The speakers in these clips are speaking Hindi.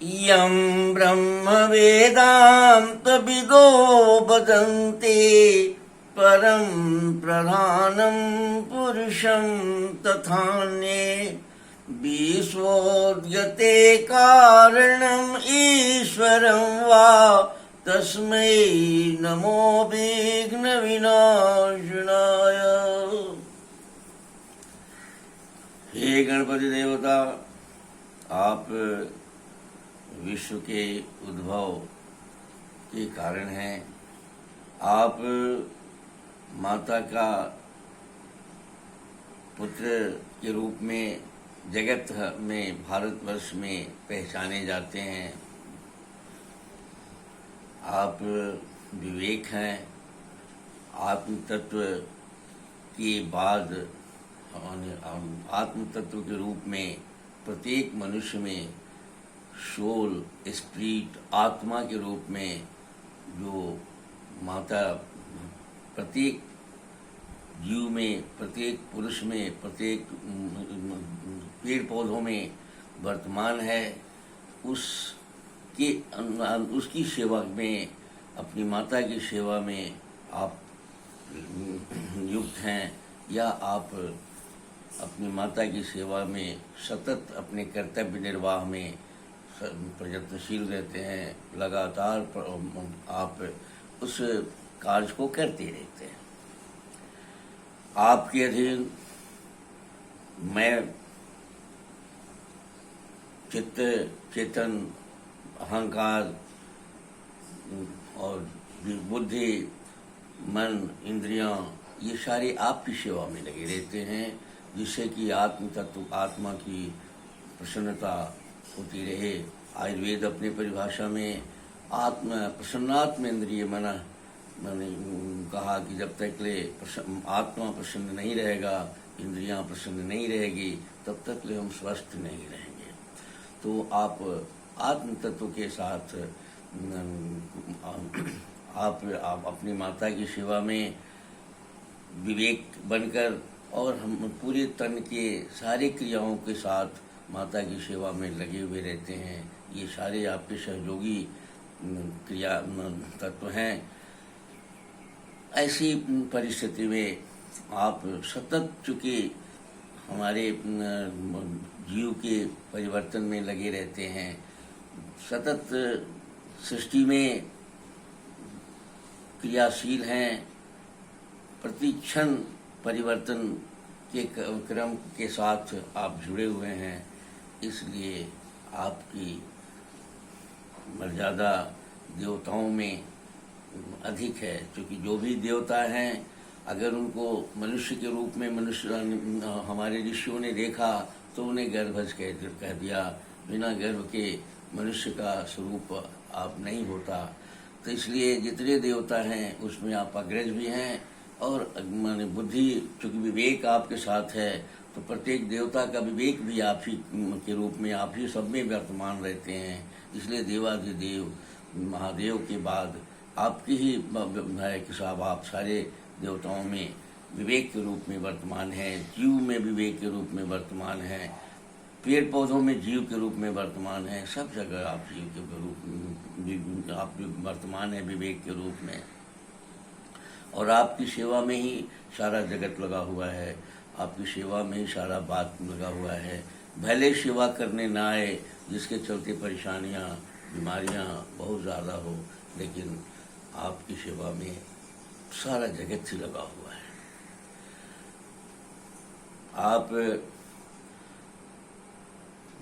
यं ब्रह्मवेदान्तविदो वदन्ति परं प्रधानं पुरुषं तथान्ये विश्वोद्यते कारणम् ईश्वरं वा तस्मै नमो विघ्नविनाशनाय। हे गणपति देवता, आप विश्व के उद्भव के कारण हैं। आप माता का पुत्र के रूप में जगत में, भारतवर्ष में पहचाने जाते हैं। आप विवेक हैं। आत्म तत्व के बाद आत्म तत्व के रूप में प्रत्येक मनुष्य में सोल, स्पिरिट, आत्मा के रूप में जो माता प्रत्येक जीव में, प्रत्येक पुरुष में, प्रत्येक पेड़ पौधों में वर्तमान है, उसकी सेवा में, अपनी माता की सेवा में आप युक्त हैं, या आप अपनी माता की सेवा में सतत अपने कर्तव्य निर्वाह में प्रयत्नशील रहते हैं। लगातार आप उस कार्य को करते रहते हैं। आपके अधीन मैं चित्त, चेतन, अहंकार और बुद्धि, मन, इंद्रियां, ये सारे आपकी सेवा में लगे रहते हैं, जिससे कि आत्म तत्व, आत्मा की प्रसन्नता होती रहे। आयुर्वेद अपनी परिभाषा में प्रसन्नात्म इंद्रिय मैंने कहा कि जब तक ले आत्मा प्रसन्न नहीं रहेगा, इंद्रियां प्रसन्न नहीं रहेगी, तब तक ले हम स्वस्थ नहीं रहेंगे। तो आप आत्म तत्व के साथ आप अपनी माता की सेवा में विवेक बनकर और हम पूरे तन के सारी क्रियाओं के साथ माता की सेवा में लगे हुए रहते हैं। ये सारे आपके सहयोगी क्रिया तत्व हैं। ऐसी परिस्थिति में आप सतत, चूँकि हमारे जीव के परिवर्तन में लगे रहते हैं, सतत सृष्टि में क्रियाशील हैं, प्रति क्षण परिवर्तन के क्रम के साथ आप जुड़े हुए हैं। इसलिए आपकी मर्यादा देवताओं में अधिक है, क्योंकि जो भी देवता हैं, अगर उनको मनुष्य के रूप में हमारे ऋषियों ने देखा तो उन्हें गर्भज कह दिया। बिना गर्भ के मनुष्य का स्वरूप आप नहीं होता। तो इसलिए जितने देवता हैं उसमें आप अग्रज भी हैं, और माने बुद्धि, चूँकि विवेक आपके साथ है, तो प्रत्येक देवता का विवेक भी आप ही के रूप में, आप ही सब में वर्तमान रहते हैं। इसलिए देवाधिदेव महादेव के बाद आपकी ही है कि साहब आप सारे देवताओं में विवेक के रूप में वर्तमान हैं, जीव में विवेक के रूप में वर्तमान हैं, पेड़ पौधों में जीव के रूप में वर्तमान हैं। सब जगह आप जीव के रूप में आप वर्तमान है, विवेक के रूप में। और आपकी सेवा में ही सारा जगत लगा हुआ है, आपकी सेवा में ही सारा बात लगा हुआ है। भले सेवा करने ना आए, जिसके चलते परेशानियां, बीमारियां बहुत ज़्यादा हो, लेकिन आपकी सेवा में सारा जगत ही लगा हुआ है। आप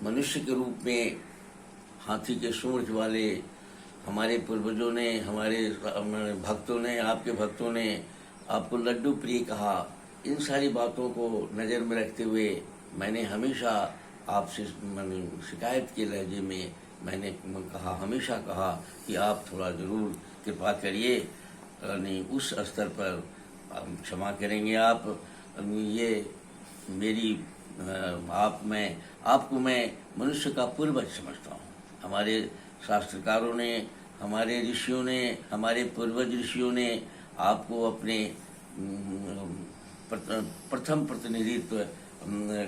मनुष्य के रूप में हाथी के सूंड वाले हमारे पूर्वजों ने, हमारे भक्तों ने, आपके भक्तों ने आपको लड्डू प्रिय कहा। इन सारी बातों को नज़र में रखते हुए मैंने हमेशा आपसे शिकायत के लहजे में मैंने हमेशा कहा कि आप थोड़ा ज़रूर कृपा करिए, नहीं उस स्तर पर क्षमा करेंगे आप। ये मेरी आपको मैं मनुष्य का पूर्वज समझता हूँ। हमारे शास्त्रकारों ने, हमारे ऋषियों ने, हमारे पूर्वज ऋषियों ने आपको अपने प्रथम प्रतिनिधित्व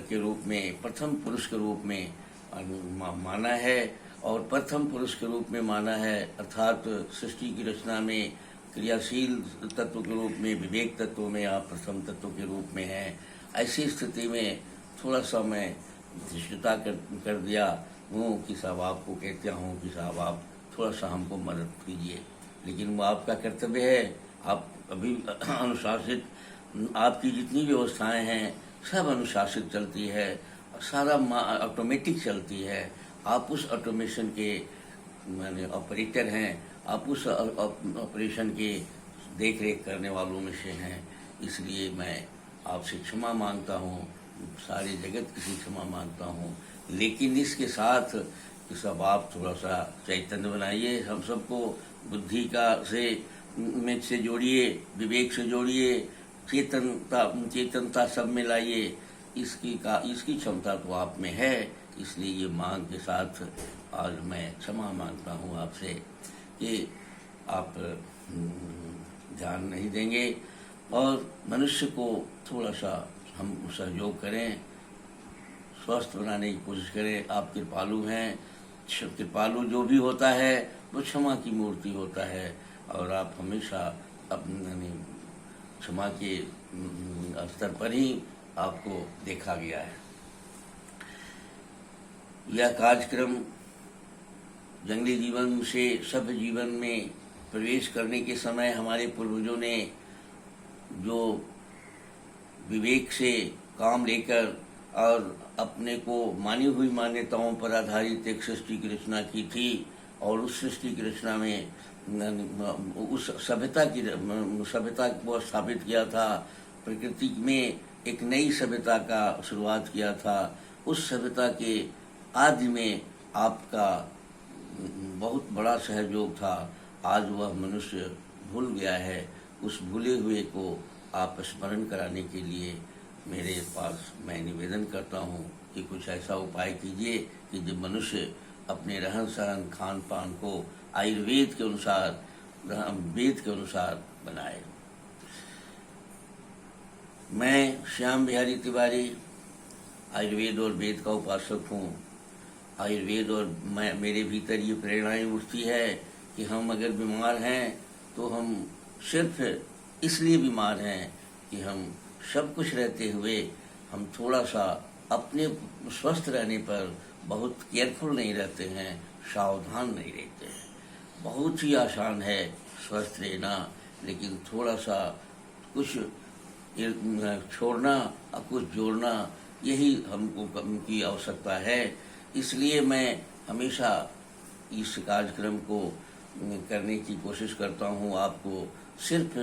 के रूप में, प्रथम पुरुष के रूप में माना है और प्रथम पुरुष के रूप में माना है, अर्थात सृष्टि की रचना में क्रियाशील तत्व के रूप में, विवेक तत्व में आप प्रथम तत्व के रूप में हैं। ऐसी स्थिति में थोड़ा सा मैं धृष्टता कर दिया हूँ कि साहब आपको कहता हूँ कि साहब आप थोड़ा सा हमको मदद कीजिए, लेकिन वो आपका कर्तव्य है। आप अभी अनुशासित, आपकी जितनी व्यवस्थाएं हैं सब अनुशासित चलती है, सारा ऑटोमेटिक चलती है। आप उस ऑटोमेशन के माने ऑपरेटर हैं, आप उस ऑपरेशन के देख रेख करने वालों में से हैं। इसलिए मैं आपसे क्षमा मांगता हूँ, सारे जगत की क्षमा मांगता हूँ, लेकिन इसके साथ कि सब आप थोड़ा सा चैतन्य बनाइए, हम सबको बुद्धि से जोड़िए, विवेक से जोड़िए, चेतनता सब में लाइए। इसकी क्षमता तो आप में है। इसलिए ये मांग के साथ आज मैं क्षमा मांगता हूँ आपसे कि आप ध्यान नहीं देंगे और मनुष्य को थोड़ा सा हम सहयोग करें, स्वस्थ बनाने की कोशिश करें। आप कृपालु हैं, कृपालु जो भी होता है वो क्षमा की मूर्ति होता है, और आप हमेशा अपने क्षमा के स्तर पर ही आपको देखा गया है। यह कार्यक्रम जंगली जीवन से सभ्य जीवन में प्रवेश करने के समय हमारे पूर्वजों ने जो विवेक से काम लेकर और अपने को मानी हुई मान्यताओं पर आधारित एक सृष्टि की रचना की थी, और उस सृष्टि की रचना में उस सभ्यता को स्थापित किया था। प्रकृति में एक नई सभ्यता का शुरुआत किया था। उस सभ्यता के आदि में आपका बहुत बड़ा सहयोग था। आज वह मनुष्य भूल गया है। उस भूले हुए को आप स्मरण कराने के लिए मेरे पास मैं निवेदन करता हूँ कि कुछ ऐसा उपाय कीजिए कि जब मनुष्य अपने रहन सहन खान पान को आयुर्वेद के अनुसार, वेद के अनुसार बनाए। मैं श्याम बिहारी तिवारी आयुर्वेद और वेद का उपासक हूँ। आयुर्वेद और मेरे भीतर ये प्रेरणाएं उठती है कि हम अगर बीमार हैं तो हम सिर्फ इसलिए बीमार हैं कि हम सब कुछ रहते हुए हम थोड़ा सा अपने स्वस्थ रहने पर बहुत केयरफुल नहीं रहते हैं, सावधान नहीं रहते हैं। बहुत ही आसान है स्वस्थ रहना, लेकिन थोड़ा सा कुछ छोड़ना और कुछ जोड़ना, यही हमको की आवश्यकता है। इसलिए मैं हमेशा इस कार्यक्रम को करने की कोशिश करता हूँ, आपको सिर्फ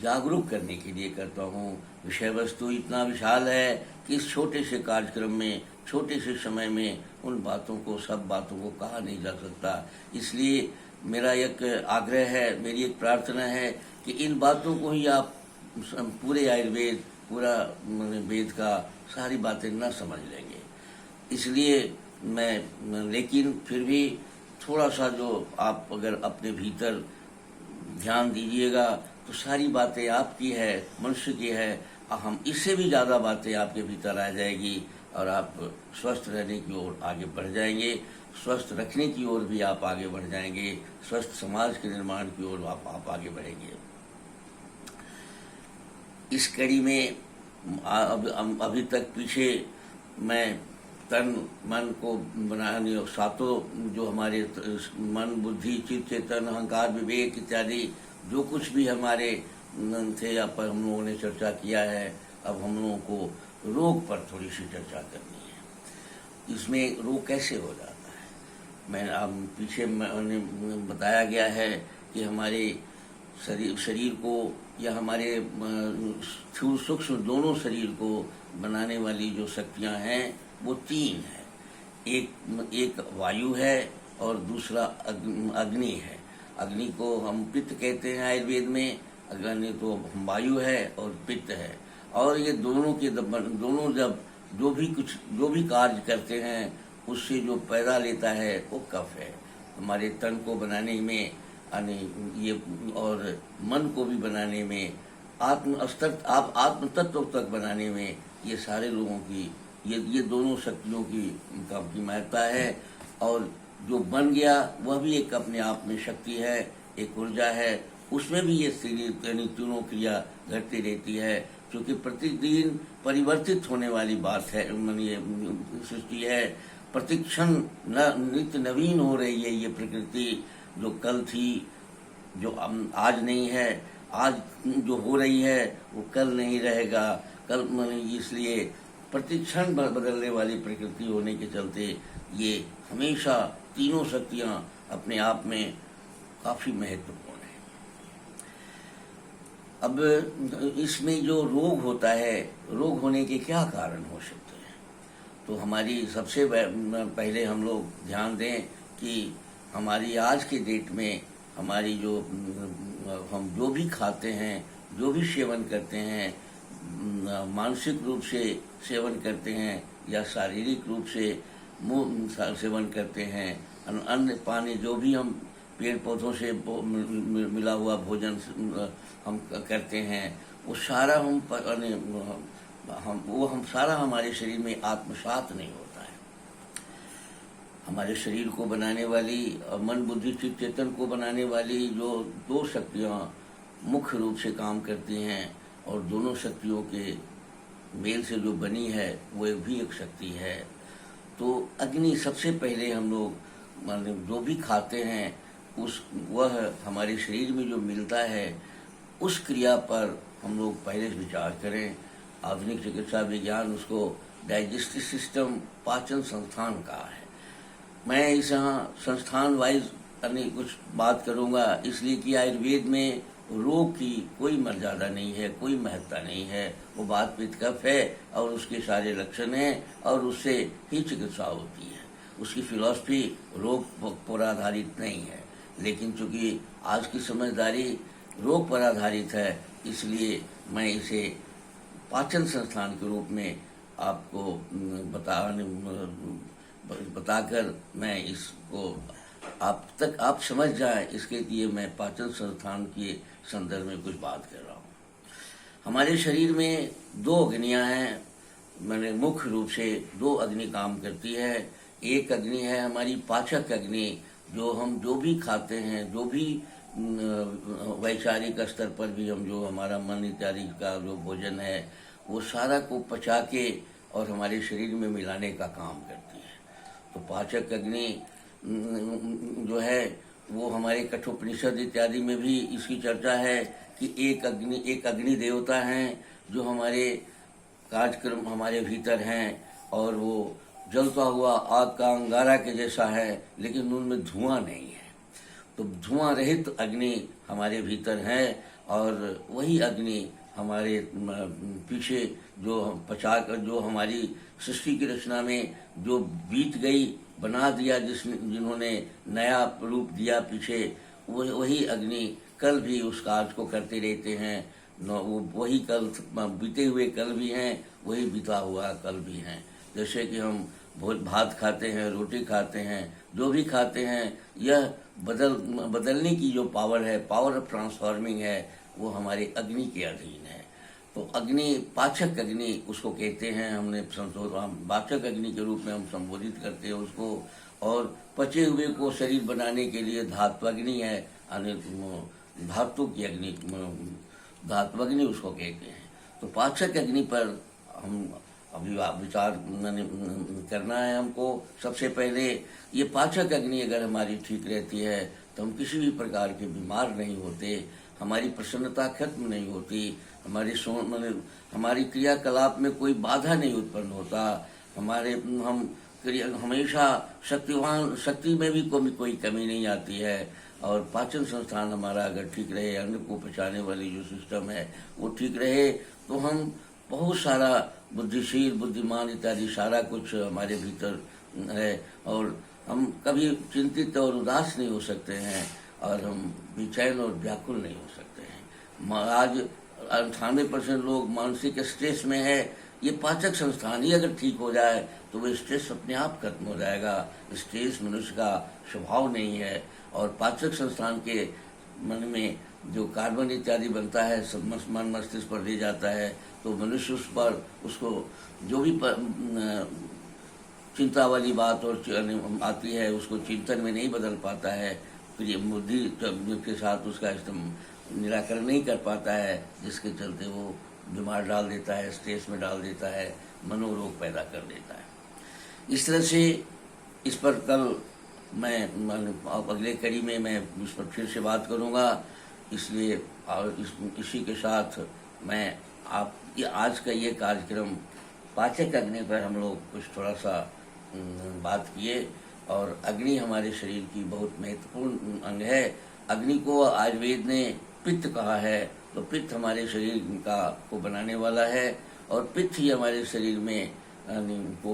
जागरूक करने के लिए करता हूँ। विषय वस्तु इतना विशाल है कि इस छोटे से कार्यक्रम में, छोटे से समय में उन बातों को, सब बातों को कहा नहीं जा सकता। इसलिए मेरा एक आग्रह है, मेरी एक प्रार्थना है कि इन बातों को ही आप पूरे आयुर्वेद, पूरा वेद का सारी बातें न समझ लेंगे। इसलिए मैं, लेकिन फिर भी थोड़ा सा जो आप अगर अपने भीतर ध्यान दीजिएगा तो सारी बातें आपकी है, मनुष्य की है। हम इससे भी ज़्यादा बातें आपके भीतर आ जाएगी और आप स्वस्थ रहने की ओर आगे बढ़ जाएंगे, स्वस्थ रखने की ओर भी आप आगे बढ़ जाएंगे, स्वस्थ समाज के निर्माण की ओर आप आगे बढ़ेंगे। इस कड़ी में अभी तक पीछे मैं तन मन को बनाने, सातों जो हमारे मन, बुद्धि, चित्त, चेतन, अहंकार, विवेक इत्यादि जो कुछ भी हमारे थे, या पर हम लोगों ने चर्चा किया है। अब हम लोगों को रोग पर थोड़ी सी चर्चा करनी है। इसमें रोग कैसे हो जाता है? मैं अब पीछे मैंने बताया गया है कि हमारे शरीर को या हमारे स्थूल सूक्ष्म दोनों शरीर को बनाने वाली जो शक्तियां हैं वो तीन है। एक वायु है और दूसरा अग्नि है। अग्नि को हम पित्त कहते हैं आयुर्वेद में, अग्नि तो वायु है और पित्त है। और ये दोनों जब जो भी कार्य करते हैं उससे जो पैदा लेता है वो कफ है। हमारे तन को बनाने में ये और मन को भी बनाने में, आत्म तत्व तक बनाने में ये सारे लोगों की ये दोनों शक्तियों की महत्ता है। और जो बन गया वह भी एक अपने आप में शक्ति है, एक ऊर्जा है, उसमें भी ये यानी तीनों क्रिया घटती रहती है, क्योंकि प्रतिदिन परिवर्तित होने वाली बात है, ये सृष्टि है। प्रतिक्षण नित्य नवीन हो रही है ये प्रकृति, जो कल थी, जो आज नहीं है, आज जो हो रही है वो कल नहीं रहेगा, कल इसलिए प्रतिक्षण बदलने वाली प्रकृति होने के चलते ये हमेशा तीनों शक्तियां अपने आप में काफी महत्वपूर्ण है। अब इसमें जो रोग होता है, रोग होने के क्या कारण हो सकते हैं, तो हमारी सबसे पहले हम लोग ध्यान दें कि हमारी आज के डेट में हमारी हम जो भी खाते हैं, जो भी सेवन करते हैं, मानसिक रूप से सेवन करते हैं या शारीरिक रूप से सेवन करते हैं, अन्न पानी जो भी हम पेड़ पौधों से मिला हुआ भोजन हम करते हैं, वो सारा हम सारा हमारे शरीर में आत्मसात नहीं होता है। हमारे शरीर को बनाने वाली और मन बुद्धि चित्त चेतन को बनाने वाली जो दो शक्तियां मुख्य रूप से काम करती हैं, और दोनों शक्तियों के मेल से जो बनी है वो भी एक शक्ति है। तो अग्नि सबसे पहले हम लोग जो भी खाते हैं वह हमारे शरीर में जो मिलता है उस क्रिया पर हम लोग पहले विचार करें। आधुनिक चिकित्सा विज्ञान उसको डाइजेस्टिव सिस्टम, पाचन संस्थान कहा है। मैं इस यहाँ संस्थान वाइज कुछ बात करूँगा, इसलिए कि आयुर्वेद में रोग की कोई मर्यादा नहीं है, कोई महत्ता नहीं है। वो बात पित्त कफ है और उसके सारे लक्षण हैं और उससे ही चिकित्सा होती है। उसकी फिलॉसफी रोग पर आधारित नहीं है, लेकिन चूंकि आज की समझदारी रोग पर आधारित है, इसलिए मैं इसे पाचन संस्थान के रूप में आपको बताकर मैं इसको आप समझ जाएं, इसके लिए मैं पाचन संस्थान के संदर्भ में कुछ बात कर रहा हूँ। हमारे शरीर में दो अग्नियां हैं, मैंने मुख्य रूप से दो अग्नि काम करती है। एक अग्नि है हमारी पाचक अग्नि, जो हम जो भी खाते हैं, जो भी वैचारिक स्तर पर भी हम जो हमारा मन इत्यादि का जो भोजन है वो सारा को पचा के और हमारे शरीर में मिलाने का काम करती है। तो पाचक अग्नि जो है वो हमारे कठोपनिषद इत्यादि में भी इसकी चर्चा है कि एक अग्नि देवता हैं जो हमारे कार्यक्रम हमारे भीतर हैं, और वो जलता हुआ आग का अंगारा के जैसा है, लेकिन उनमें धुआं नहीं है। तो धुआं रहित अग्नि हमारे भीतर है, और वही अग्नि हमारे पीछे जो हम पचाकर जो हमारी सृष्टि की रचना में जो बीत गई बना दिया, जिन्होंने नया रूप दिया पीछे, वही अग्नि कल भी उस कार्य को करते रहते हैं। वही कल बीते हुए कल भी हैं, वही बीता हुआ कल भी हैं। जैसे कि हम भात खाते हैं, रोटी खाते हैं, जो भी खाते हैं, यह बदलने की जो पावर है, पावर ऑफ ट्रांसफॉर्मिंग है, वो हमारे अग्नि के अधीन है। तो अग्नि पाचक अग्नि उसको कहते हैं, हमने पाचक अग्नि के रूप में हम संबोधित करते हैं उसको। और पचे हुए को शरीर बनाने के लिए धात्वाग्नि है, धातु की अग्नि, धात्वाग्नि उसको कहते हैं। तो पाचक अग्नि पर हम अभी विचार करना है हमको। सबसे पहले ये पाचक अग्नि अगर हमारी ठीक रहती है तो हम किसी भी प्रकार के बीमार नहीं होते, हमारी प्रसन्नता खत्म नहीं होती, हमारी क्रियाकलाप में कोई बाधा नहीं उत्पन्न होता, हम हमेशा शक्ति में भी कोई कमी नहीं आती है। और पाचन संस्थान हमारा अगर ठीक रहे, अन्न को पचाने वाली जो सिस्टम है वो ठीक रहे, तो हम बहुत सारा बुद्धिशील, बुद्धिमान इत्यादि सारा कुछ हमारे भीतर है, और हम कभी चिंतित और उदास नहीं हो सकते हैं, और हम बेचैन और व्याकुल नहीं हो सकते हैं। आज 98% लोग मानसिक स्ट्रेस में है। ये पाचक संस्थान ही अगर ठीक हो जाए तो वो स्ट्रेस अपने आप खत्म हो जाएगा। स्ट्रेस मनुष्य का स्वभाव नहीं है, और पाचक संस्थान के मन में जो कार्बन इत्यादि बनता है सब मन मस्तिष्क पर ले जाता है, तो मनुष्य उस पर उसको जो भी चिंता वाली बात और आती है उसको चिंतन में नहीं बदल पाता है, फिर ये बुद्धि के साथ उसका निराकरण नहीं कर पाता है, जिसके चलते वो बीमार डाल देता है, स्ट्रेस में डाल देता है, मनोरोग पैदा कर देता है। इस तरह से इस पर कल मैं अगले कड़ी में मैं इस पर फिर से बात करूंगा। इसलिए इसी के साथ मैं आप आज का ये कार्यक्रम पाचक अग्नि पर हम लोग कुछ थोड़ा सा बात किए। और अग्नि हमारे शरीर की बहुत महत्वपूर्ण अंग है। अग्नि को आयुर्वेद ने पित्त कहा है, तो पित्त हमारे शरीर को बनाने वाला है, और पित्त ही हमारे शरीर में को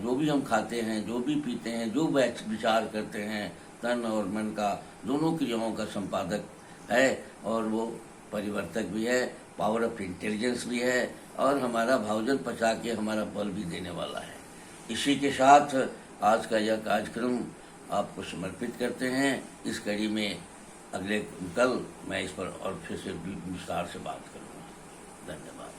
जो भी हम खाते हैं, जो भी पीते हैं, जो विचार करते हैं, तन और मन का दोनों क्रियाओं का संपादक है, और वो परिवर्तक भी है, पावर ऑफ इंटेलिजेंस भी है, और हमारा भोजन पचा के हमारा बल भी देने वाला है। इसी के साथ आज का यह कार्यक्रम आपको समर्पित करते हैं। इस कड़ी में कल मैं इस पर और फिर से विस्तार से बात करूँगा। धन्यवाद।